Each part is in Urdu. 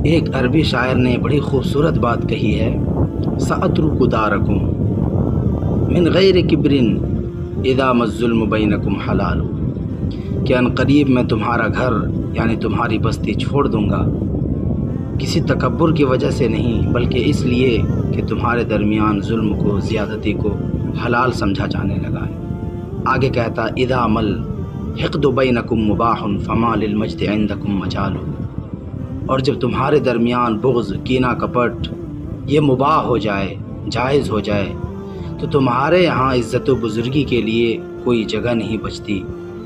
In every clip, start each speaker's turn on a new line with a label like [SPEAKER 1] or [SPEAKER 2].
[SPEAKER 1] ایک عربی شاعر نے بڑی خوبصورت بات کہی ہے، سأترک دارکم من غیر کبر اذا ما الظلم بینکم حلال، کہ ان قریب میں تمہارا گھر یعنی تمہاری بستی چھوڑ دوں گا، کسی تکبر کی وجہ سے نہیں بلکہ اس لیے کہ تمہارے درمیان ظلم کو، زیادتی کو حلال سمجھا جانے لگا ہے۔ آگے کہتا اذا مل حقد بینکم مباح فما للمجد عندکم مجال، اور جب تمہارے درمیان بغض، کینہ، کپٹ یہ مباح ہو جائے، جائز ہو جائے، تو تمہارے یہاں عزت و بزرگی کے لیے کوئی جگہ نہیں بچتی،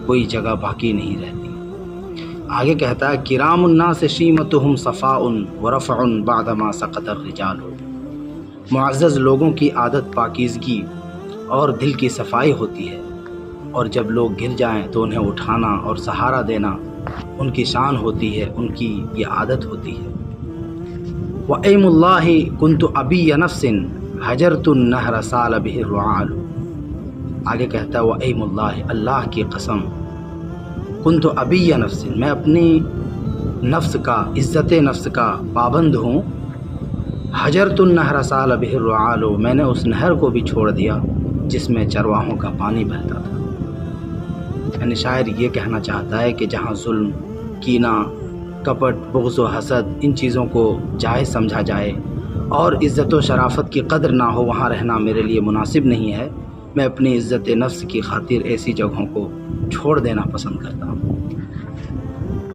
[SPEAKER 1] کوئی جگہ باقی نہیں رہتی۔ آگے کہتا ہے کرام الناس شیمتہم صفاء ورفع بعدما سقط الرجال، معزز لوگوں کی عادت پاکیزگی اور دل کی صفائی ہوتی ہے، اور جب لوگ گر جائیں تو انہیں اٹھانا اور سہارا دینا ان کی شان ہوتی ہے، ان کی یہ عادت ہوتی ہے۔ وَأَيْمُ اللَّهِ كُنْتُ أَبِيَّ نَفْسٍ حَجَرْتُ النَّهْرَ سَالَ بِهِ الرُّعَالُ، آگے کہتا ہے وَأَيْمُ اللَّهِ، اللہ کی قسم، كُنْتُ أَبِيَّ نَفْسٍ، میں اپنی نفس کا، عزت نفس کا پابند ہوں، حَجَرْتُ النَّهْرَ سَالَ بِهِ الرُّعَالُ، میں نے اس نہر کو بھی چھوڑ دیا جس میں چرواہوں کا پانی بہتا تھا۔ یعنی شاعر یہ کہنا چاہتا ہے کہ جہاں ظلم، کینہ، کپٹ، بغض و حسد ان چیزوں کو جائز سمجھا جائے اور عزت و شرافت کی قدر نہ ہو، وہاں رہنا میرے لیے مناسب نہیں ہے۔ میں اپنی عزت نفس کی خاطر ایسی جگہوں کو چھوڑ دینا پسند کرتا ہوں۔